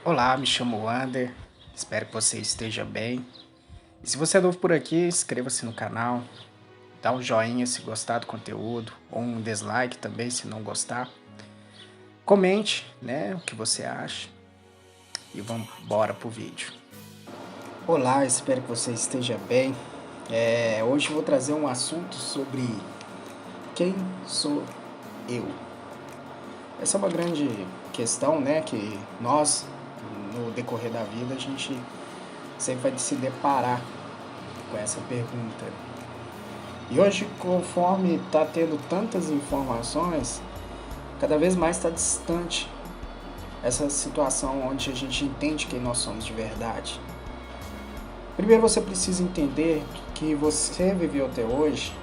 Olá, me chamo Wander, espero que você esteja bem. E se você é novo por aqui, inscreva-se no canal, dá um joinha se gostar do conteúdo, ou um dislike também se não gostar. Comente, o que você acha e vamos embora pro vídeo. Olá, espero que você esteja bem. Hoje eu vou trazer um assunto sobre quem sou eu. Essa é uma grande questão, que nós, no decorrer da vida, a gente sempre vai se deparar com essa pergunta. E hoje, conforme está tendo tantas informações, cada vez mais está distante essa situação onde a gente entende quem nós somos de verdade. Primeiro você precisa entender que você viveu até hoje,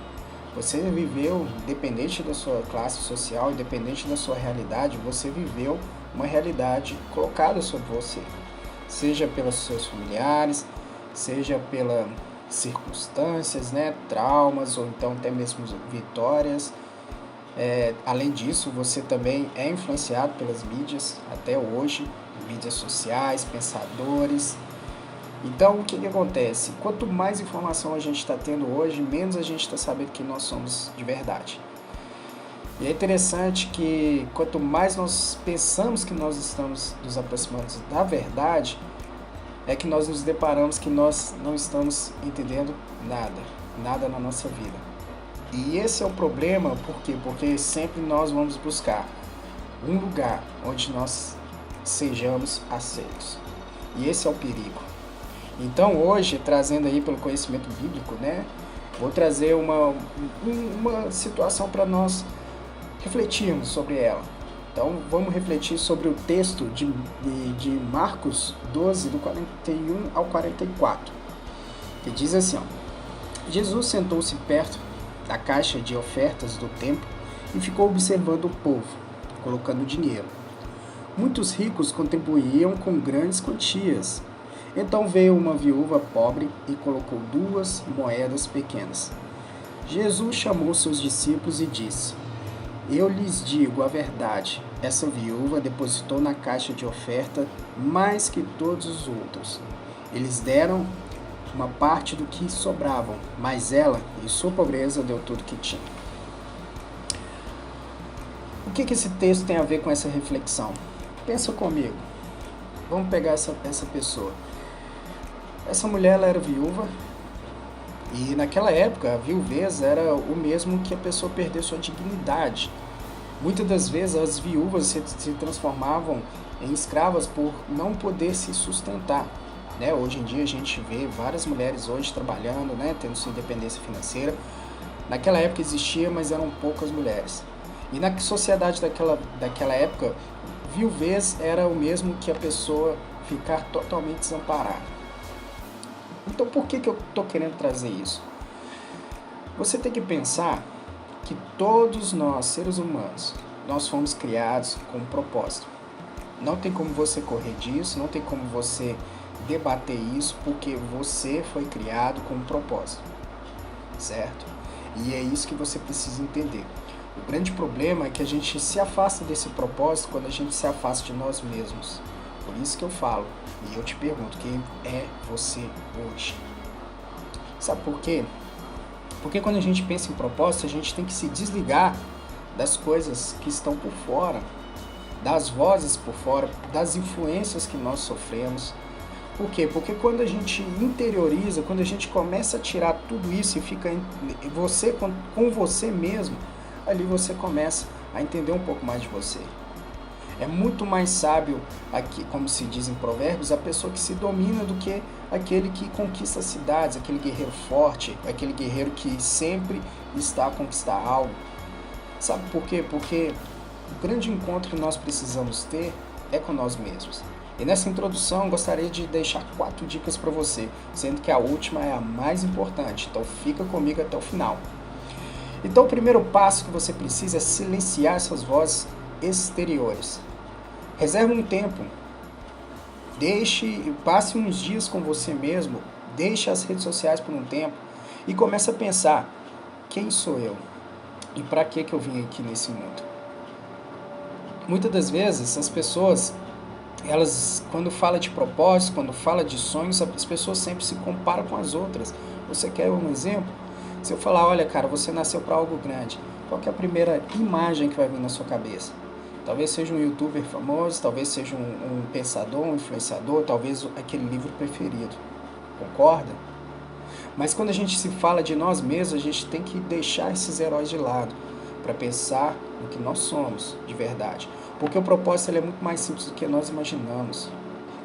você viveu, independente da sua classe social, independente da sua realidade, você viveu uma realidade colocada sobre você. Seja pelos seus familiares, seja pelas circunstâncias, traumas ou então até mesmo vitórias. Além disso, você também é influenciado pelas mídias até hoje, mídias sociais, pensadores. Então, o que acontece? Quanto mais informação a gente está tendo hoje, menos a gente está sabendo quem nós somos de verdade. E é interessante que quanto mais nós pensamos que nós estamos nos aproximando da verdade, é que nós nos deparamos que nós não estamos entendendo nada na nossa vida. E esse é o problema, por quê? Porque sempre nós vamos buscar um lugar onde nós sejamos aceitos. E esse é o perigo. Então hoje, trazendo aí pelo conhecimento bíblico, vou trazer uma situação para nós refletirmos sobre ela. Então vamos refletir sobre o texto de Marcos 12, do 41 ao 44, que diz assim, Jesus sentou-se perto da caixa de ofertas do templo e ficou observando o povo, colocando dinheiro. Muitos ricos contribuíam com grandes quantias. Então veio uma viúva pobre e colocou 2 moedas pequenas. Jesus chamou seus discípulos e disse: Eu lhes digo a verdade, essa viúva depositou na caixa de oferta mais que todos os outros. Eles deram uma parte do que sobravam, mas ela, em sua pobreza, deu tudo que tinha. O que esse texto tem a ver com essa reflexão? Pensa comigo. Vamos pegar essa pessoa. Essa mulher ela era viúva e naquela época a viuvez era o mesmo que a pessoa perder sua dignidade. Muitas das vezes as viúvas se transformavam em escravas por não poder se sustentar. Hoje em dia a gente vê várias mulheres hoje trabalhando, tendo sua independência financeira. Naquela época existia, mas eram poucas mulheres. E na sociedade daquela época, viuvez era o mesmo que a pessoa ficar totalmente desamparada. Então por que eu estou querendo trazer isso? Você tem que pensar que todos nós, seres humanos, nós fomos criados com um propósito. Não tem como você correr disso, não tem como você debater isso, porque você foi criado com um propósito, certo? E é isso que você precisa entender. O grande problema é que a gente se afasta desse propósito quando a gente se afasta de nós mesmos. Por isso que eu falo, e eu te pergunto, quem é você hoje? Sabe por quê? Porque quando a gente pensa em propósito, a gente tem que se desligar das coisas que estão por fora, das vozes por fora, das influências que nós sofremos. Por quê? Porque quando a gente interioriza, quando a gente começa a tirar tudo isso e fica você com você mesmo, ali você começa a entender um pouco mais de você. É muito mais sábio, aqui, como se diz em Provérbios, a pessoa que se domina do que aquele que conquista cidades, aquele guerreiro forte, aquele guerreiro que sempre está a conquistar algo. Sabe por quê? Porque o grande encontro que nós precisamos ter é com nós mesmos. E nessa introdução eu gostaria de deixar 4 dicas para você, sendo que a última é a mais importante, então fica comigo até o final. Então o primeiro passo que você precisa é silenciar essas vozes exteriores. Reserve um tempo, passe uns dias com você mesmo, deixe as redes sociais por um tempo e comece a pensar, quem sou eu? E para que eu vim aqui nesse mundo? Muitas das vezes as pessoas elas, quando fala de propósito, quando fala de sonhos, as pessoas sempre se comparam com as outras. Você quer um exemplo? Se eu falar, olha cara, você nasceu para algo grande, qual que é a primeira imagem que vai vir na sua cabeça? Talvez seja um youtuber famoso, talvez seja um pensador, um influenciador, talvez aquele livro preferido. Concorda? Mas quando a gente se fala de nós mesmos, a gente tem que deixar esses heróis de lado para pensar no que nós somos de verdade. Porque o propósito ele é muito mais simples do que nós imaginamos.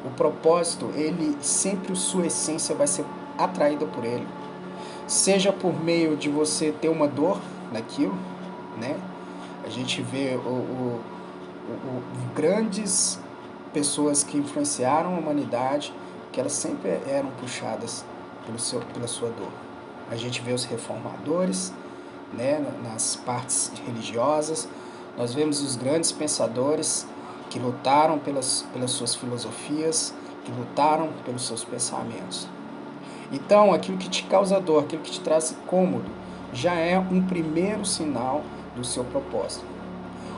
O propósito, ele sempre sua essência vai ser atraída por ele. Seja por meio de você ter uma dor naquilo, né? A gente vê grandes pessoas que influenciaram a humanidade, que elas sempre eram puxadas pela sua dor. A gente vê os reformadores, né, nas partes religiosas, nós vemos os grandes pensadores que lutaram pelas suas filosofias, que lutaram pelos seus pensamentos. Então, aquilo que te causa dor, aquilo que te traz incômodo, já é um primeiro sinal do seu propósito.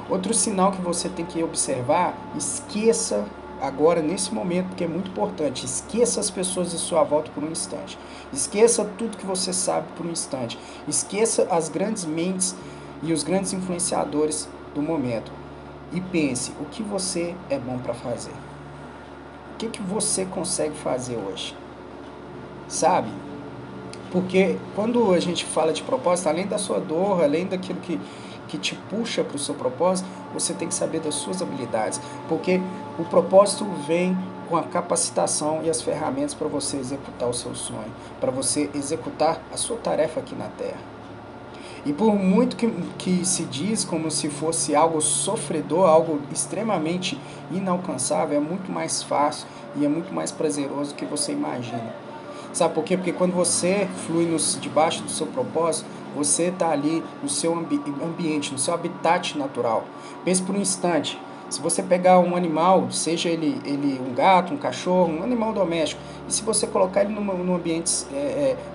Outro sinal que você tem que observar, esqueça agora nesse momento, porque é muito importante, esqueça as pessoas de sua volta por um instante. Esqueça tudo que você sabe por um instante. Esqueça as grandes mentes e os grandes influenciadores do momento. E pense, o que você é bom para fazer? O que você consegue fazer hoje? Sabe? Porque quando a gente fala de propósito, além da sua dor, além daquilo que te puxa para o seu propósito, você tem que saber das suas habilidades. Porque o propósito vem com a capacitação e as ferramentas para você executar o seu sonho, para você executar a sua tarefa aqui na Terra. E por muito que se diz como se fosse algo sofredor, algo extremamente inalcançável, é muito mais fácil e é muito mais prazeroso do que você imagina. Sabe por quê? Porque quando você flui debaixo do seu propósito, você está ali no seu ambiente, no seu habitat natural. Pense por um instante, se você pegar um animal, seja ele um gato, um cachorro, um animal doméstico, e se você colocar ele num ambiente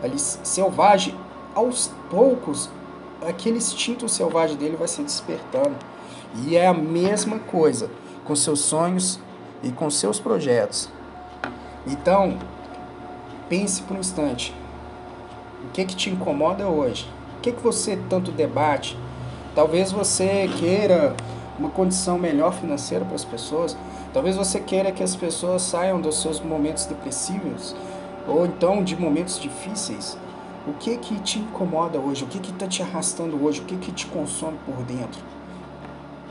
ali selvagem, aos poucos, aquele instinto selvagem dele vai se despertando. E é a mesma coisa com seus sonhos e com seus projetos. Então, pense por um instante, o que te incomoda hoje? O que você tanto debate? Talvez você queira uma condição melhor financeira para as pessoas, talvez você queira que as pessoas saiam dos seus momentos depressivos, ou então de momentos difíceis. O que te incomoda hoje? O que está te arrastando hoje? O que te consome por dentro?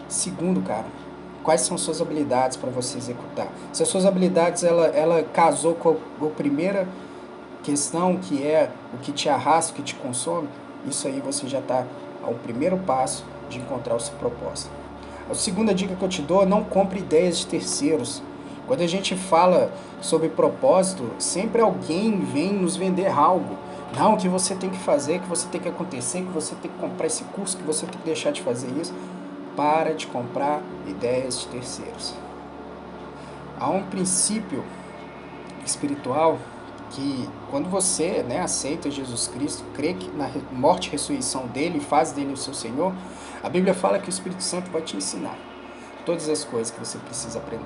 Segundo, cara, quais são suas habilidades para você executar? Se as suas habilidades ela casou com a primeira questão, que é o que te arrasta, o que te consome, isso aí você já está ao primeiro passo de encontrar o seu propósito. A segunda dica que eu te dou, não compre ideias de terceiros. Quando a gente fala sobre propósito, sempre alguém vem nos vender algo. Não, que você tem que fazer, que você tem que acontecer, que você tem que comprar esse curso, que você tem que deixar de fazer isso. Para de comprar ideias de terceiros. Há um princípio espiritual que quando você aceita Jesus Cristo, crê que na morte e ressurreição dele, faz dele o seu Senhor, a Bíblia fala que o Espírito Santo vai te ensinar todas as coisas que você precisa aprender.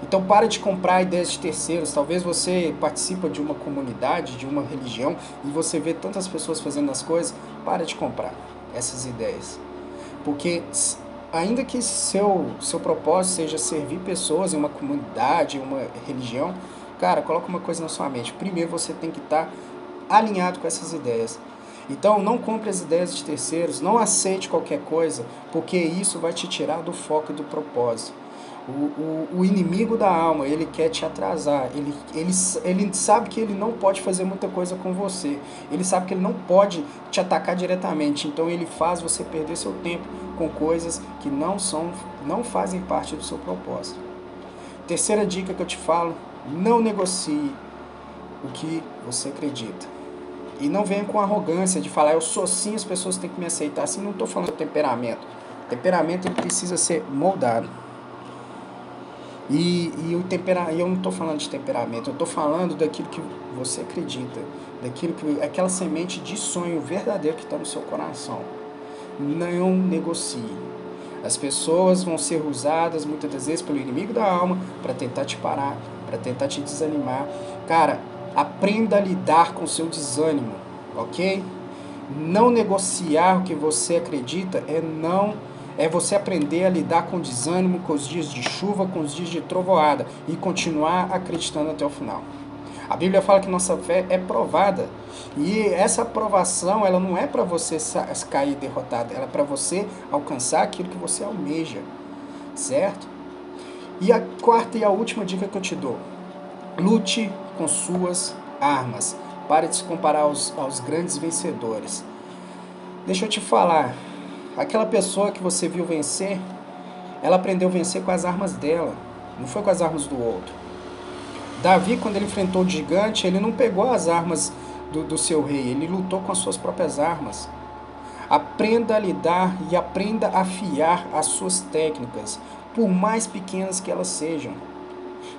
Então para de comprar ideias de terceiros. Talvez você participa de uma comunidade, de uma religião, e você vê tantas pessoas fazendo as coisas, para de comprar essas ideias. Porque ainda que seu propósito seja servir pessoas em uma comunidade, em uma religião, cara, coloca uma coisa na sua mente. Primeiro você tem que estar alinhado com essas ideias. Então não compre as ideias de terceiros, não aceite qualquer coisa, porque isso vai te tirar do foco e do propósito. O inimigo da alma, ele quer te atrasar, ele sabe que ele não pode fazer muita coisa com você, ele sabe que ele não pode te atacar diretamente, então ele faz você perder seu tempo com coisas que não fazem parte do seu propósito. Terceira dica que eu te falo, não negocie o que você acredita. E não venha com arrogância de falar, eu sou assim, as pessoas têm que me aceitar. Assim, não estou falando do temperamento. O temperamento ele precisa ser moldado. E eu não estou falando de temperamento, eu estou falando daquilo que você acredita, aquela semente de sonho verdadeiro que está no seu coração. Não negocie. As pessoas vão ser usadas muitas das vezes pelo inimigo da alma para tentar te parar, para tentar te desanimar. Cara, aprenda a lidar com o seu desânimo, ok? Não negociar o que você acredita é você aprender a lidar com o desânimo, com os dias de chuva, com os dias de trovoada e continuar acreditando até o final. A Bíblia fala que nossa fé é provada. E essa provação, ela não é para você cair derrotado, ela é para você alcançar aquilo que você almeja, certo? E a quarta e a última dica que eu te dou: lute com suas armas. Pare de se comparar aos grandes vencedores. Deixa eu te falar, aquela pessoa que você viu vencer, ela aprendeu a vencer com as armas dela, não foi com as armas do outro. Davi, quando ele enfrentou o gigante, ele não pegou as armas do seu rei, ele lutou com as suas próprias armas. Aprenda a lidar e aprenda a afiar as suas técnicas, por mais pequenas que elas sejam.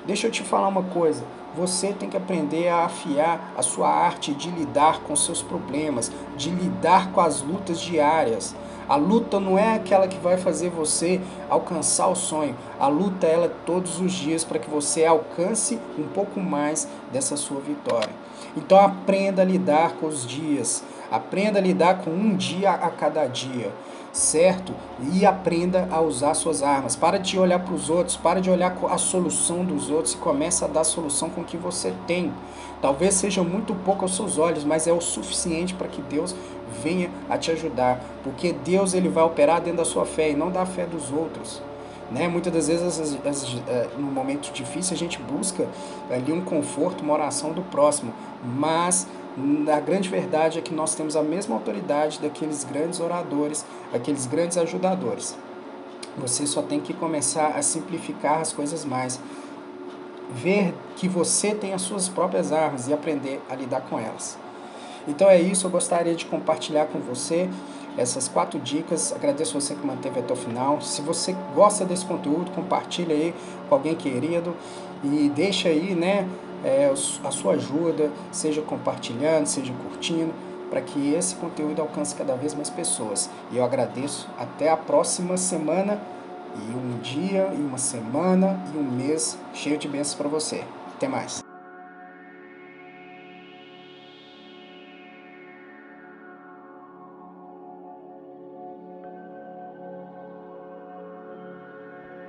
Deixa eu te falar uma coisa, você tem que aprender a afiar a sua arte de lidar com seus problemas, de lidar com as lutas diárias. A luta não é aquela que vai fazer você alcançar o sonho. A luta ela é todos os dias para que você alcance um pouco mais dessa sua vitória. Então aprenda a lidar com os dias. Aprenda a lidar com um dia a cada dia, certo? E aprenda a usar suas armas. Para de olhar para os outros, para de olhar a solução dos outros e começa a dar a solução com o que você tem. Talvez seja muito pouco aos seus olhos, mas é o suficiente para que Deus venha a te ajudar, porque Deus ele vai operar dentro da sua fé e não da fé dos outros. Né? Muitas das vezes, no momento difícil, a gente busca ali um conforto, uma oração do próximo, mas a grande verdade é que nós temos a mesma autoridade daqueles grandes oradores, aqueles grandes ajudadores. Você só tem que começar a simplificar as coisas mais, ver que você tem as suas próprias armas e aprender a lidar com elas. Então é isso, eu gostaria de compartilhar com você essas 4 dicas. Agradeço você que manteve até o final. Se você gosta desse conteúdo, compartilha aí com alguém querido e deixa aí, né, a sua ajuda, seja compartilhando, seja curtindo, para que esse conteúdo alcance cada vez mais pessoas. E eu agradeço. Até a próxima semana, e um dia, e uma semana, e um mês cheio de bênçãos para você. Até mais.